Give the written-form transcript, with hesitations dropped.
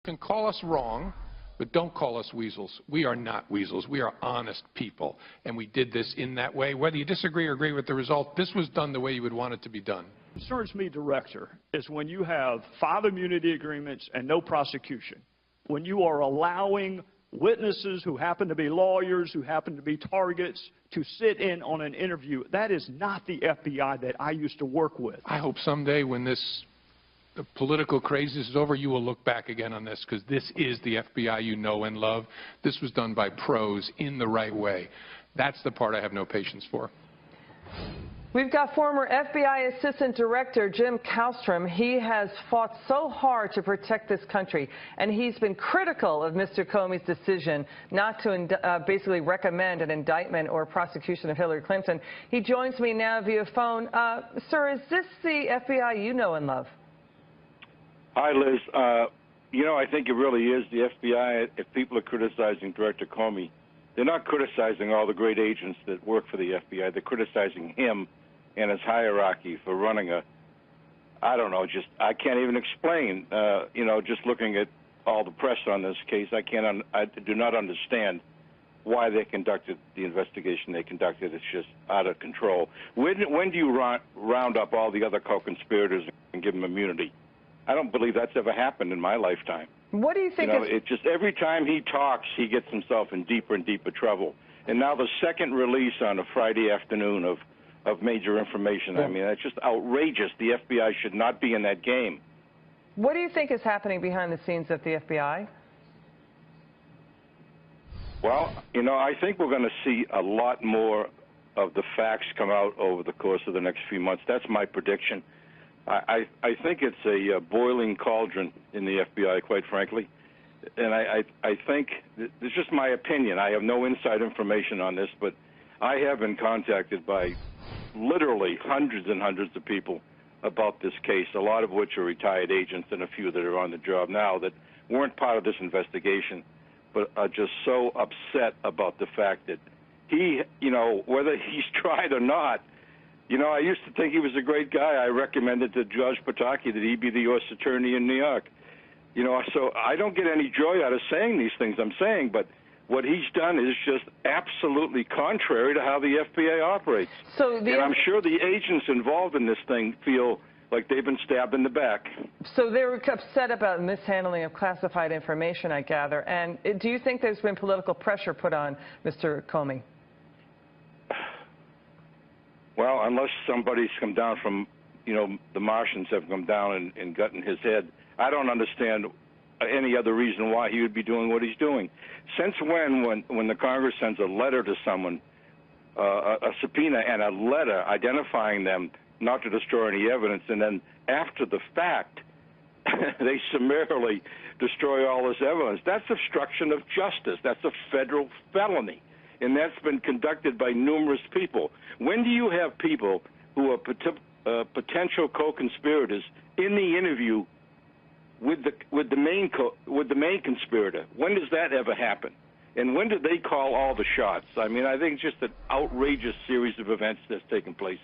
You can call us wrong, but don't call us weasels. We are not weasels. We are honest people, and we did this in that way. Whether you disagree or agree with the result, this was done the way you would want it to be done. What concerns me, Director, is when you have 5 immunity agreements and no prosecution, when you are allowing witnesses who happen to be lawyers, who happen to be targets, to sit in on an interview. That is not the FBI that I used to work with. I hope someday when the political craze is over, you will look back again on this, because this is the FBI you know and love. This was done by pros in the right way. That's the part I have no patience for. We've got former FBI Assistant Director Jim Kallstrom. He has fought so hard to protect this country, and he's been critical of Mr. Comey's decision not to basically recommend an indictment or prosecution of Hillary Clinton. He joins me now via phone. Sir, is this the FBI you know and love? Hi, Liz. I think it really is the FBI. If people are criticizing Director Comey, they're not criticizing all the great agents that work for the FBI. They're criticizing him and his hierarchy for running I can't even explain, just looking at all the press on this case, I do not understand why they conducted the investigation they conducted. It's just out of control. When do you round up all the other co-conspirators and give them immunity? I don't believe that's ever happened in my lifetime. What do you think? It's just every time he talks, he gets himself in deeper and deeper trouble. And now the second release on a Friday afternoon of major information, I mean, it's just outrageous. The FBI should not be in that game. What do you think is happening behind the scenes at the FBI? Well, I think we're going to see a lot more of the facts come out over the course of the next few months. That's my prediction. I think it's a boiling cauldron in the FBI, quite frankly. And I think, it's just my opinion. I have no inside information on this, but I have been contacted by literally hundreds and hundreds of people about this case, a lot of which are retired agents and a few that are on the job now that weren't part of this investigation, but are just so upset about the fact that he, whether he's tried or not, I used to think he was a great guy. I recommended to Judge Pataki that he be the U.S. Attorney in New York. So I don't get any joy out of saying these things I'm saying, but what he's done is just absolutely contrary to how the FBI operates. And I'm sure the agents involved in this thing feel like they've been stabbed in the back. So they're upset about mishandling of classified information, I gather. And do you think there's been political pressure put on Mr. Comey? Well, unless somebody's come down from, the Martians have come down and gotten his head, I don't understand any other reason why he would be doing what he's doing. Since when the Congress sends a letter to someone, a subpoena and a letter identifying them not to destroy any evidence, and then after the fact, they summarily destroy all this evidence, that's obstruction of justice. That's a federal felony. And that's been conducted by numerous people. When do you have people who are potential co-conspirators in the interview with the main conspirator? When does that ever happen? And when do they call all the shots? I mean, I think it's just an outrageous series of events that's taken place.